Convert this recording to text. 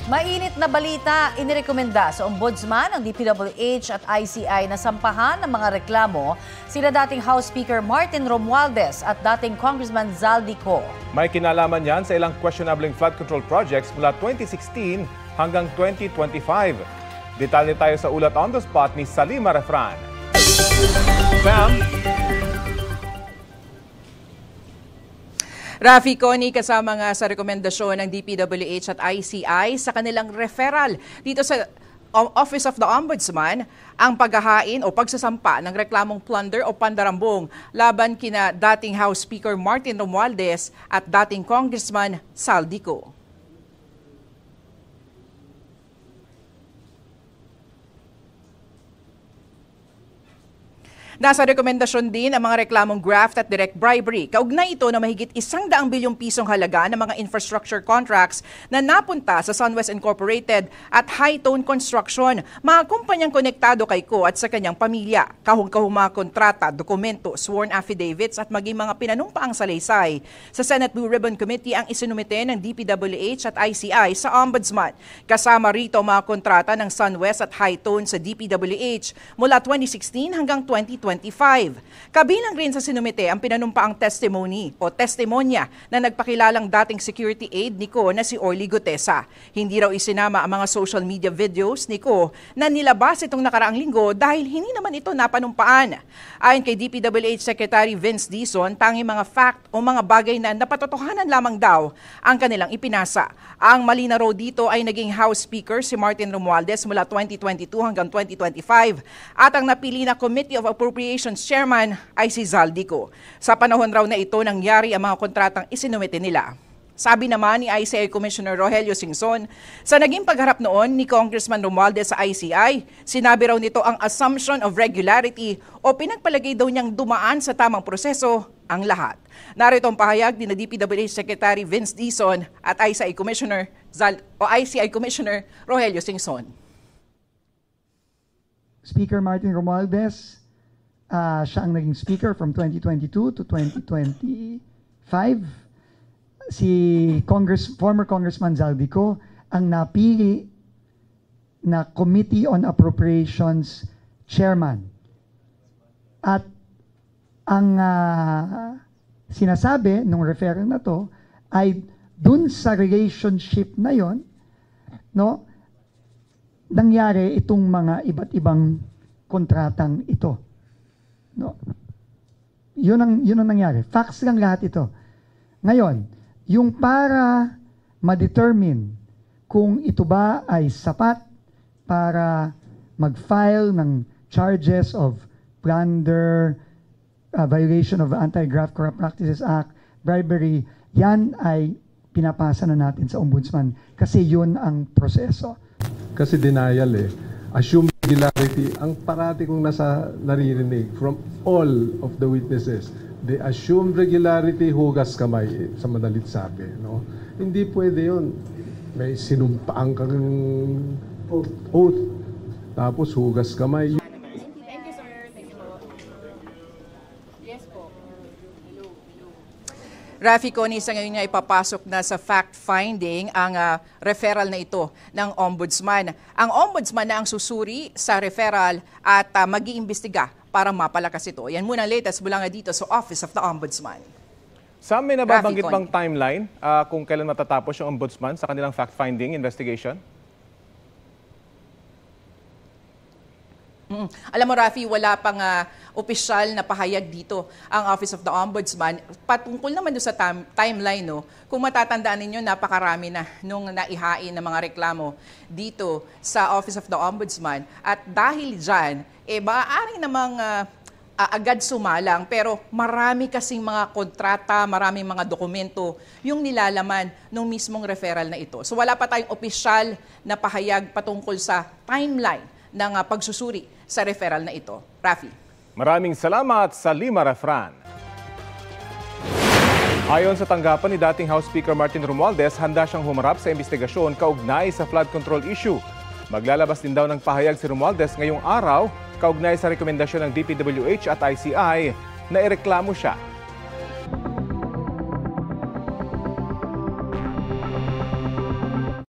Mainit na balita, inirekomenda sa Ombudsman ng DPWH at ICI na sampahan ng mga reklamo sila dating House Speaker Martin Romualdez at dating Congressman Zaldico. May kinalaman yan sa ilang questionable flood control projects mula 2016 hanggang 2025. Detalye tayo sa ulat on the spot ni Salima Refran. Sam? Rafi, Connie, kasama nga sa rekomendasyon ng DPWH at ICI sa kanilang referral dito sa Office of the Ombudsman ang paghahain o pagsasampa ng reklamong plunder o pandarambong laban kina dating House Speaker Martin Romualdez at dating Congressman Zaldico. Nasa rekomendasyon din ang mga reklamong graft at direct bribery. Kaugnay ito na mahigit 100 bilyong pisong halaga ng mga infrastructure contracts na napunta sa Sunwest Incorporated at Hightone Construction, mga kumpanyang konektado kay Ko at sa kanyang pamilya. Kahong-kahong mga kontrata, dokumento, sworn affidavits at maging mga pinanumpaang salaysay. Sa Senate Blue Ribbon Committee ang isinumite ng DPWH at ICI sa Ombudsman. Kasama rito mga kontrata ng Sunwest at Hightone sa DPWH mula 2016 hanggang 2025. Kabilang rin sa sinumite ang pinanumpaang testimony o testimonya na nagpakilalang dating security aide ni Ko na si Orly Gutesa. Hindi raw isinama ang mga social media videos ni Ko na nilabas itong nakaraang linggo dahil hindi naman ito napanumpaan. Ayon kay DPWH Secretary Vince Dizon, tanging mga fact o mga bagay na napatotohanan lamang daw ang kanilang ipinasa. Ang mali na raw dito ay naging House Speaker si Martin Romualdez mula 2022 hanggang 2025 at ang napili na Committee of Appropriations Chairman ay si Zaldico. Sa panahon raw na ito nangyari ang mga kontratang isinumite nila. Sabi naman ni ICI Commissioner Rogelio Singson, sa naging pagharap noon ni Congressman Romualdez sa ICI, sinabi raw nito ang assumption of regularity o pinagpalagay daw niyang dumaan sa tamang proseso ang lahat. Narito ang pahayag ni DPWH Secretary Vince Dizon at ICI Commissioner Rogelio Singson. Speaker Martin Romualdez, siya ang naging speaker from 2022 to 2025. Si former Congressman Zaldico ang napili na Committee on Appropriations Chairman. At ang sinasabi ng referral na to ay dun sa relationship na yon, no, nangyari itong mga iba't ibang kontratang ito. No. Yun ang nangyari. Facts lang lahat ito. Ngayon, yung para ma-determine kung ito ba ay sapat para mag-file ng charges of plunder, violation of Anti-Graft Corrupt Practices Act, bribery, yan ay pinapasa na natin sa Ombudsman kasi yun ang proseso. Kasi denial assume regularity, ang parati kong naririnig from all of the witnesses, they assume regularity, hugas kamay, sa madalit sabi. No? Hindi pwede yun. May sinumpaan kang oath, tapos hugas kamay. Thank you, sir. Thank you po. Yes po. Rafi, Connie, sa ngayon nga ipapasok na sa fact-finding ang referral na ito ng Ombudsman. Ang Ombudsman na ang susuri sa referral at mag-iimbestiga para mapalakas ito. Yan muna ang latest mula nga dito sa Office of the Ombudsman. Sam, may nababanggit bang timeline kung kailan matatapos yung Ombudsman sa kanilang fact-finding investigation? Alam mo, Rafi, wala pang opisyal na pahayag dito ang Office of the Ombudsman. Patungkol naman doon sa timeline, no, kung matatandaan ninyo, napakarami na nung naihain ng mga reklamo dito sa Office of the Ombudsman. At dahil dyan, maaari namang agad sumalang, pero marami kasing mga kontrata, maraming mga dokumento yung nilalaman ng mismong referral na ito. So wala pa tayong opisyal na pahayag patungkol sa timeline ng pagsusuri sa referral na ito. Rafi. Maraming salamat, Salima Refran. Ayon sa tanggapan ni dating House Speaker Martin Romualdez, handa siyang humarap sa investigasyon kaugnay sa flood control issue. Maglalabas din daw ng pahayag si Romualdez ngayong araw kaugnay sa rekomendasyon ng DPWH at ICI na ireklamo siya.